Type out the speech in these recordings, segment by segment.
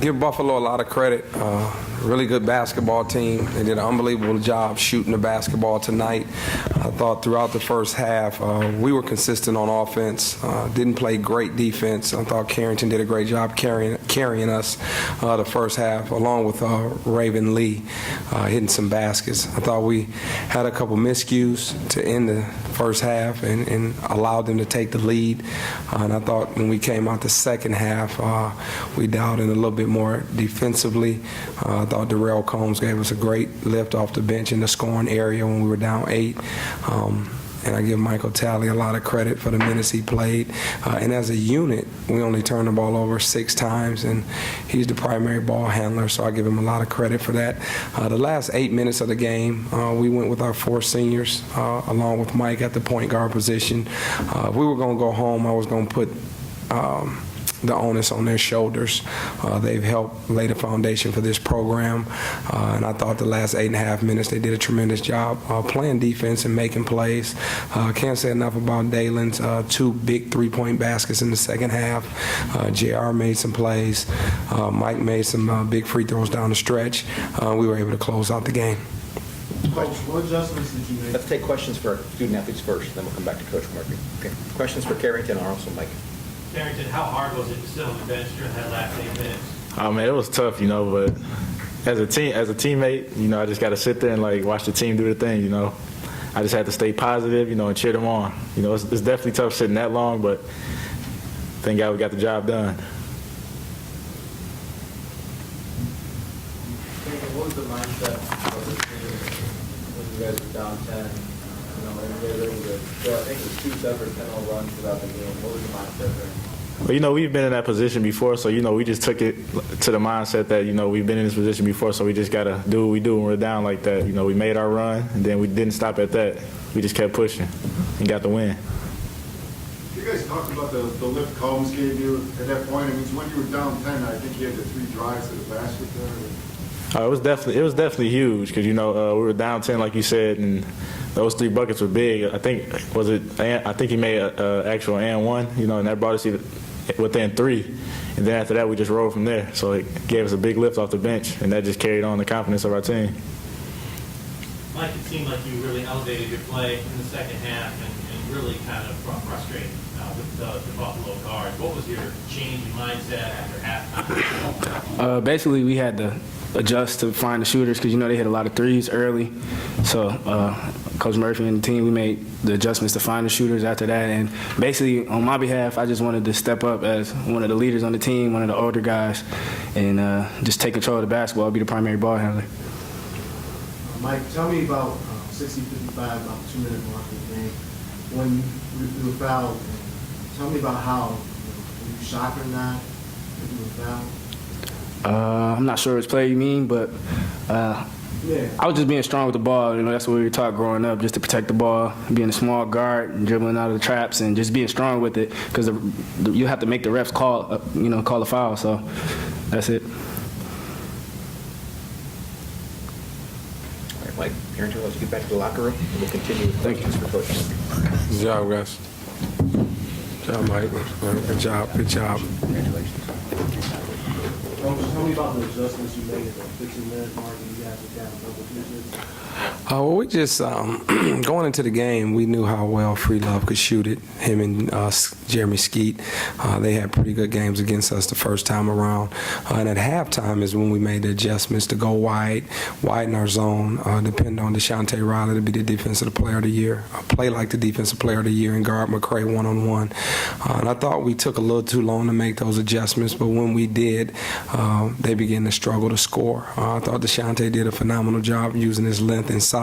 Give Buffalo a lot of credit. Really good basketball team. They did an unbelievable job shooting the basketball tonight. I thought throughout the first half we were consistent on offense. Didn't play great defense. I thought Carrington did a great job carrying us the first half, along with Raven Lee hitting some baskets. I thought we had a couple miscues to end the first half and allowed them to take the lead. And I thought when we came out the second half, we dialed in a little bit more defensively. I thought Darrell Combs gave us a great lift off the bench in the scoring area when we were down 8. And I give Michael Talley a lot of credit for the minutes he played. And as a unit, we only turned the ball over 6 times, and he's the primary ball handler, so I give him a lot of credit for that. The last 8 minutes of the game, we went with our 4 seniors, along with Mike at the point guard position. If we were going to go home, I was going to put the onus on their shoulders. They've helped lay the foundation for this program, and I thought the last 8.5 minutes they did a tremendous job playing defense and making plays. Can't say enough about Dalen's 2 big 3-point baskets in the second half. JR made some plays. Mike made some big free throws down the stretch. We were able to close out the game. Coach, what adjustments did you make? Let's take questions for student athletes first, then we'll come back to Coach Murphy. Okay. Questions for Carrington or also Mike? Carrington, how hard was it to sit on the bench during that last 8 minutes? Oh man, it was tough, but as a teammate, I just got to sit there and watch the team do the thing, I just had to stay positive, and cheer them on. It's definitely tough sitting that long, but thank God we got the job done. What was the mindset of the team when you guys were down 10? And they were able to go, I think it was 2 separate 10-0 runs throughout the game. What was the mindset there? Well, we've been in that position before, so, we just took it to the mindset that, we've been in this position before, so we just got to do what we do when we're down like that. We made our run, and then we didn't stop at that. We just kept pushing and got the win. You guys talked about the lift Combs gave you at that point. I mean, when you were down 10, I think you had the 3 drives to the basket there. It was definitely huge because, we were down 10, like you said, and those 3 buckets were big. I think he made an actual and 1, and that brought us within 3. And then after that, we just rolled from there. So it gave us a big lift off the bench, and that just carried on the confidence of our team. Mike, it seemed like you really elevated your play in the second half and really kind of frustrated with the Buffalo guards. What was your change in mindset after halftime? Basically, we had to adjust to find the shooters because, they hit a lot of threes early. So Coach Murphy and the team, we made the adjustments to find the shooters after that. And basically, on my behalf, I just wanted to step up as one of the leaders on the team, one of the older guys, and just take control of the basketball, be the primary ball handler. Mike, tell me about 60-55, about the 2-minute mark of the game. When you were fouled, tell me about how, were you shocked or not that you were fouled? I'm not sure which play you mean, but I was just being strong with the ball. That's what we were taught growing up, just to protect the ball, being a small guard, and dribbling out of the traps, and just being strong with it because you have to make the refs call a foul. So that's it. All right, Mike, Carrington, let's get back to the locker room, and we'll continue with questions for Coach Murphy. Good job, guys. Good job, Mike. Good job. Good job. Congratulations. Tell me about the adjustments you made at the 15-minute mark and you guys were down double digits. Well, we just, going into the game, we knew how well Free Love could shoot it. Him and Jeremy Skeet, they had pretty good games against us the first time around. And at halftime is when we made the adjustments to go widen our zone, depend on Deshaunte Riley to be the defensive player of the year, play like the defensive player of the year, and guard McCray one-on-one. And I thought we took a little too long to make those adjustments, but when we did, they began to struggle to score. I thought Deshaunte did a phenomenal job using his length inside.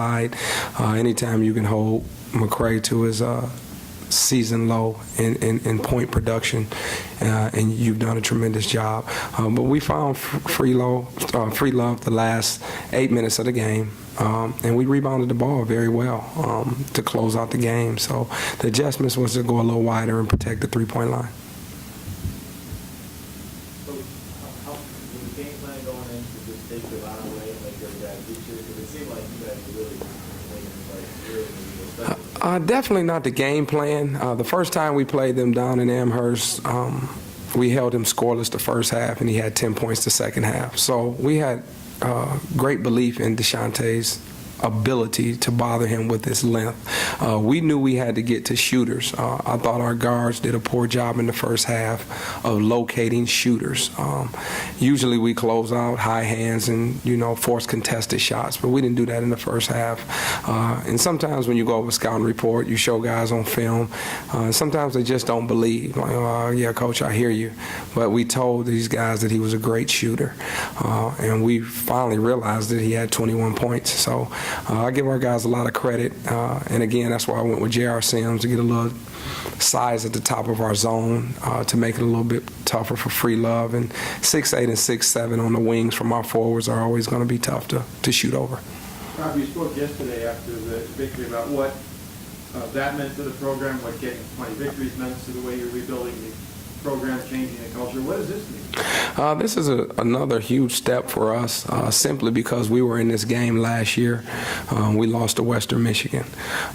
Anytime you can hold McCray to his season low in point production, and you've done a tremendous job. But we found free love the last 8 minutes of the game, and we rebounded the ball very well to close out the game. So the adjustments was to go a little wider and protect the three-point line. Definitely not the game plan. The first time we played them down in Amherst, we held him scoreless the first half, and he had 10 points the second half. So we had great belief in DeShante's ability to bother him with his length. We knew we had to get to shooters. I thought our guards did a poor job in the first half of locating shooters. Usually we close out high hands and, force contested shots, but we didn't do that in the first half. And sometimes when you go over a scouting report, you show guys on film, sometimes they just don't believe. Like, yeah, coach, I hear you. But we told these guys that he was a great shooter. And we finally realized that he had 21 points. So I give our guys a lot of credit, and again, that's why I went with J.R. Sims to get a little size at the top of our zone to make it a little bit tougher for free love. And 6'8" and 6'7" on the wings from our forwards are always going to be tough to shoot over. Rob, you spoke yesterday after the victory about what that meant to the program, what getting 20 victories meant to the way you're rebuilding the program, changing the culture. What does this mean? This is another huge step for us, simply because we were in this game last year. We lost to Western Michigan.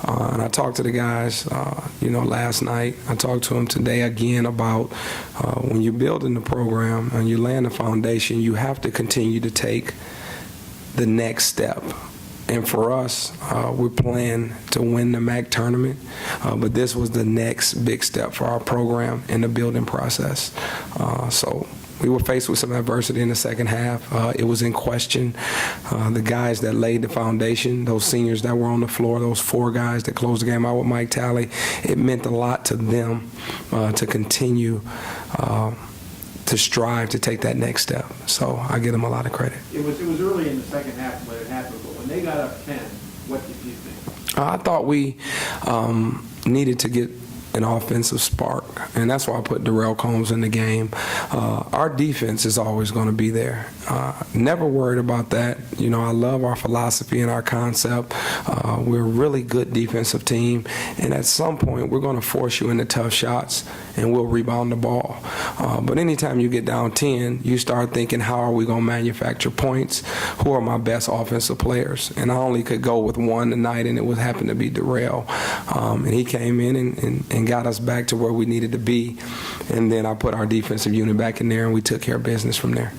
And I talked to the guys, last night. I talked to them today again about when you're building the program and you laying the foundation, you have to continue to take the next step. And for us, we're planning to win the MAC tournament, but this was the next big step for our program in the building process. So we were faced with some adversity in the second half. It was in question. The guys that laid the foundation, those seniors that were on the floor, those 4 guys that closed the game out with Mike Talley, it meant a lot to them to continue to strive to take that next step. So I give them a lot of credit. It was early in the second half when it happened, but when they got up 10, what did you think? I thought we needed to get an offensive spark, and that's why I put Darrell Combs in the game. Our defense is always going to be there. Never worried about that. I love our philosophy and our concept. We're a really good defensive team, and at some point we're going to force you into tough shots, and we'll rebound the ball. But anytime you get down 10, you start thinking, how are we going to manufacture points? Who are my best offensive players? And I only could go with one tonight, and it would happen to be Darrell. And he came in and got us back to where we needed to be. And then I put our defensive unit back in there, and we took care of business from there.